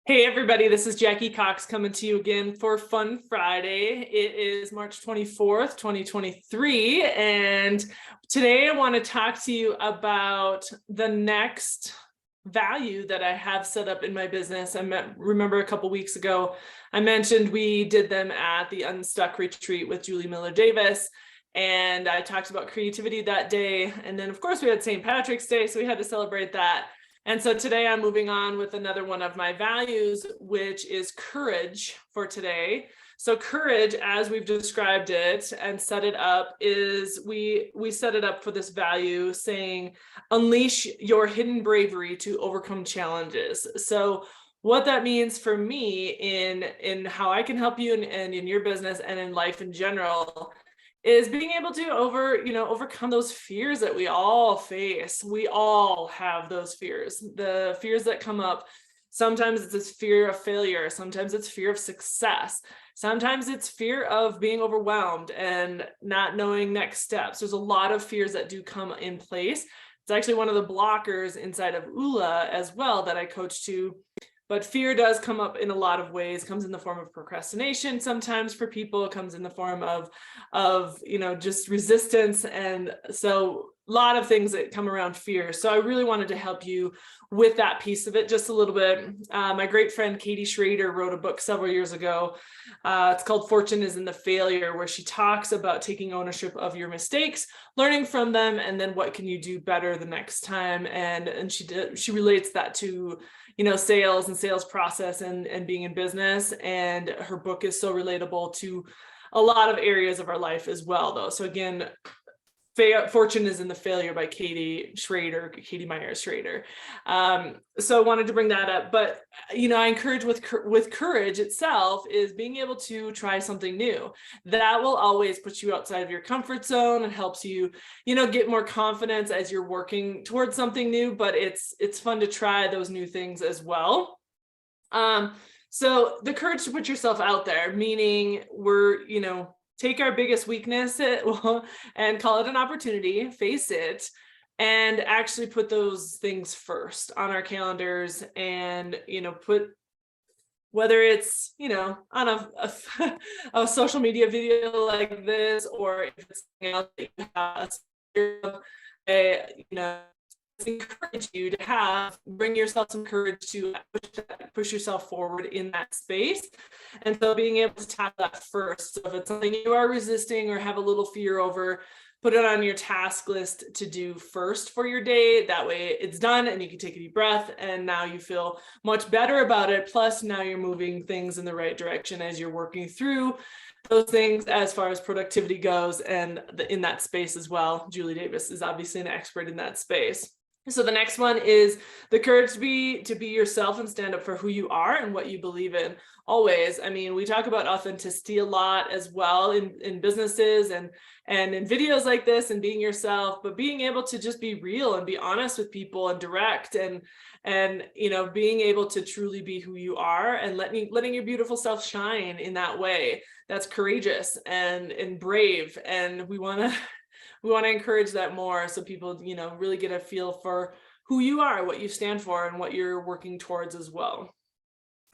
Hey everybody, this is Jacki Cox coming to you again for Fun Friday. It is March 24th, 2023, and today I want to talk to you about the next value that I have set up in my business. Remember a couple weeks ago, I mentioned we did them at the Unstuck Retreat with Julie Miller-Davis, and I talked about creativity that day. And then of course we had St. Patrick's Day, so we had to celebrate that. And so today I'm moving on with another one of my values, which is courage for today. So courage, as we've described it and set it up, is we set it up for this value saying, unleash your hidden bravery to overcome challenges. So what that means for me in how I can help you and in your business and in life in general is being able to overcome those fears that we all face. We all have those fears. The fears that come up, sometimes it's this fear of failure, sometimes it's fear of success, sometimes it's fear of being overwhelmed and not knowing next steps. There's a lot of fears that do come in place. It's actually one of the blockers inside of ULA as well that I coach to. But fear does come up in a lot of ways. It comes in the form of procrastination sometimes for people. It comes in the form of just resistance. And so a lot of things that come around fear. So I really wanted to help you with that piece of it just a little bit. My great friend Katie Schrader wrote a book several years ago. It's called Fortune is in the Failure, where she talks about taking ownership of your mistakes, learning from them, and then what can you do better the next time. And she relates that to sales and sales process and being in business. And her book is so relatable to a lot of areas of our life as well, though. So again, Fortune is in the Failure by Katie Myers Schrader. So I wanted to bring that up, but I encourage with courage itself is being able to try something new. That will always put you outside of your comfort zone and helps you, get more confidence as you're working towards something new. But it's fun to try those new things as well. So the courage to put yourself out there, meaning take our biggest weakness and call it an opportunity, face it, and actually put those things first on our calendars and, put, whether it's, on a social media video like this, or if it's something else that you have, encourage you to bring yourself some courage to push yourself forward in that space. And so being able to tackle that first. So if it's something you are resisting or have a little fear over, put it on your task list to do first for your day. That way it's done and you can take a deep breath and now you feel much better about it. Plus now you're moving things in the right direction as you're working through those things as far as productivity goes and in that space as well. Julie Davis is obviously an expert in that space. So the next one is the courage to be yourself and stand up for who you are and what you believe in always. I mean, we talk about authenticity a lot as well in businesses and in videos like this and being yourself, but being able to just be real and be honest with people and direct and being able to truly be who you are and letting your beautiful self shine in that way. That's courageous and brave. And we want to encourage that more so people, really get a feel for who you are, what you stand for, and what you're working towards as well.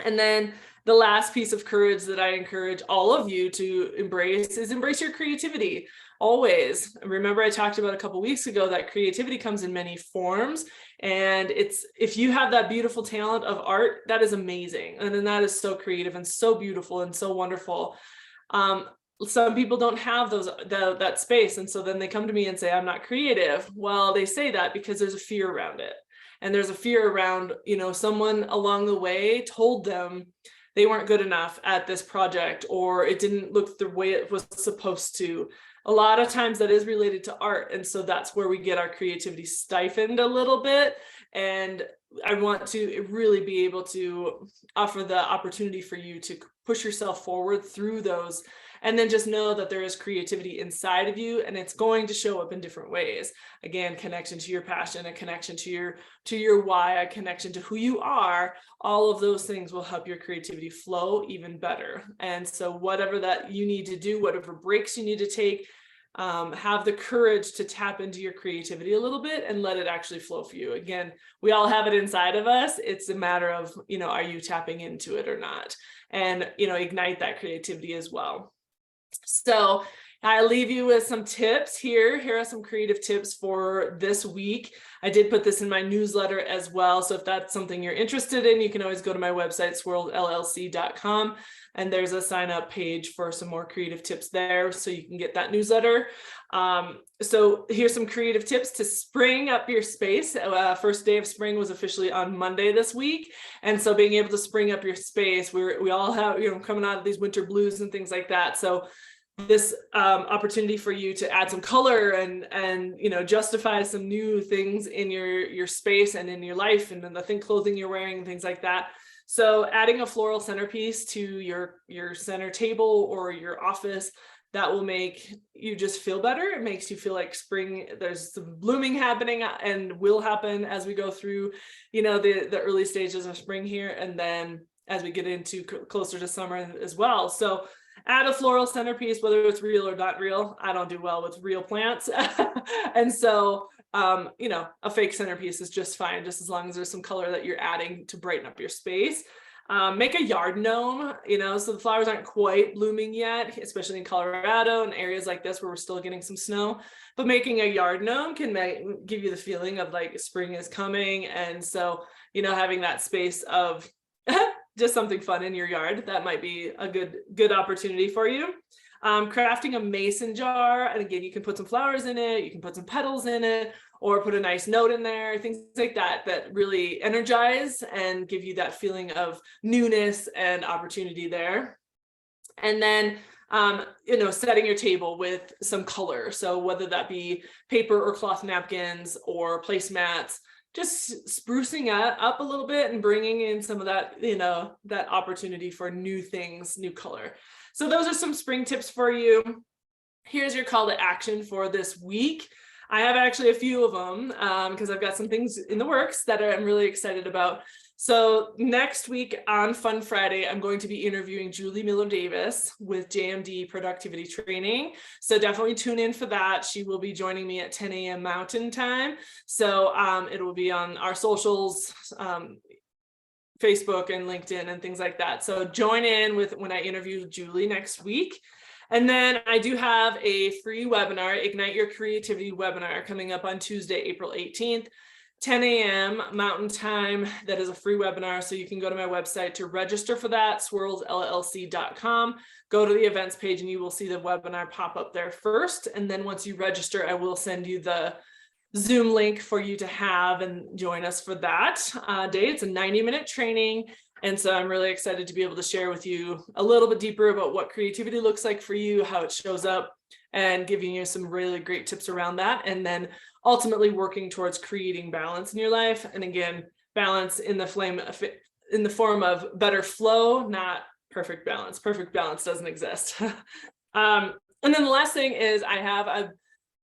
And then the last piece of courage that I encourage all of you to embrace is embrace your creativity. Always. Remember, I talked about a couple weeks ago that creativity comes in many forms. And if you have that beautiful talent of art, that is amazing. And then that is so creative and so beautiful and so wonderful. Some people don't have that space. And so then they come to me and say, I'm not creative. Well, they say that because there's a fear around it. And there's a fear around, someone along the way told them they weren't good enough at this project, or it didn't look the way it was supposed to. A lot of times that is related to art. And so that's where we get our creativity stifled a little bit. And I want to really be able to offer the opportunity for you to push yourself forward through those. And then just know that there is creativity inside of you and it's going to show up in different ways. Again, connection to your passion, a connection to your why, a connection to who you are. All of those things will help your creativity flow even better. And so whatever that you need to do, whatever breaks you need to take, have the courage to tap into your creativity a little bit and let it actually flow for you. Again, we all have it inside of us. It's a matter of, are you tapping into it or not? And, ignite that creativity as well. So I leave you with some tips here. Here are some creative tips for this week. I did put this in my newsletter as well. So if that's something you're interested in, you can always go to my website, swirledllc.com. And there's a sign up page for some more creative tips there. So you can get that newsletter. So here's some creative tips to spring up your space. First day of spring was officially on Monday this week. And so being able to spring up your space, we all have, coming out of these winter blues and things like that. So this opportunity for you to add some color and justify some new things in your space and in your life and in the clothing you're wearing and things like that. So adding a floral centerpiece to your center table or your office, that will make you just feel better. It makes you feel like spring, there's some blooming happening and will happen as we go through, the early stages of spring here. And then as we get into closer to summer as well. So add a floral centerpiece, whether it's real or not real. I don't do well with real plants. And so, a fake centerpiece is just fine, just as long as there's some color that you're adding to brighten up your space. Make a yard gnome, so the flowers aren't quite blooming yet, especially in Colorado and areas like this where we're still getting some snow. But making a yard gnome can give you the feeling of like spring is coming. And so, having that space of just something fun in your yard, that might be a good opportunity for you. Crafting a mason jar, and again, you can put some flowers in it, you can put some petals in it, or put a nice note in there, things like that really energize and give you that feeling of newness and opportunity there. And then setting your table with some color, so whether that be paper or cloth napkins or placemats, just sprucing up a little bit and bringing in some of that, that opportunity for new things, new color. So those are some spring tips for you. Here's your call to action for this week. I have actually a few of them because I've got some things in the works that I'm really excited about. So next week on Fun Friday, I'm going to be interviewing Julie Miller-Davis with JMD Productivity Training. So definitely tune in for that. She will be joining me at 10 a.m. Mountain Time. So it will be on our socials, Facebook and LinkedIn and things like that. So join in when I interview Julie next week. And then I do have a free webinar, Ignite Your Creativity webinar, coming up on Tuesday, April 18th. 10 a.m. Mountain Time. That is a free webinar. So you can go to my website to register for that, swirledllc.com. Go to the events page and you will see the webinar pop up there first. And then once you register, I will send you the Zoom link for you to have and join us for that day. It's a 90-minute training. And so I'm really excited to be able to share with you a little bit deeper about what creativity looks like for you, how it shows up, and giving you some really great tips around that. And then ultimately working towards creating balance in your life. And again, balance in the form of better flow, not perfect balance. Perfect balance doesn't exist. And then the last thing is I have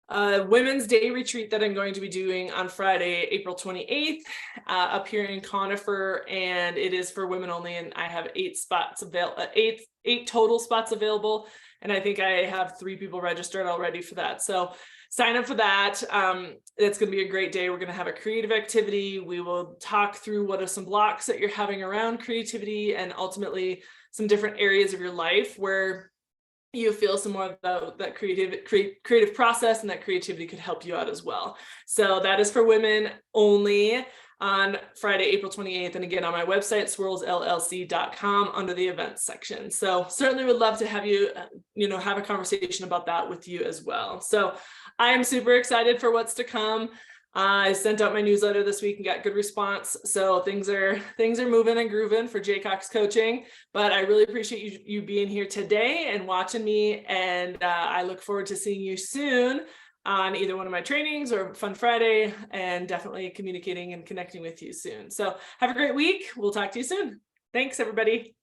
a Women's Day retreat that I'm going to be doing on Friday, April 28th, up here in Conifer, and it is for women only. And I have 8 total spots available. And I think I have 3 people registered already for that. So sign up for that. It's going to be a great day. We're going to have a creative activity. We will talk through what are some blocks that you're having around creativity and ultimately some different areas of your life where you feel some more of that creative process and that creativity could help you out as well. So that is for women only on Friday, April 28th. And again, on my website, swirledllc.com under the events section. So certainly would love to have you, have a conversation about that with you as well. So I am super excited for what's to come. I sent out my newsletter this week and got good response. So things are moving and grooving for Jacki Cox Coaching, but I really appreciate you being here today and watching me. And I look forward to seeing you soon on either one of my trainings or Fun Friday, and definitely communicating and connecting with you soon. So have a great week. We'll talk to you soon. Thanks, everybody.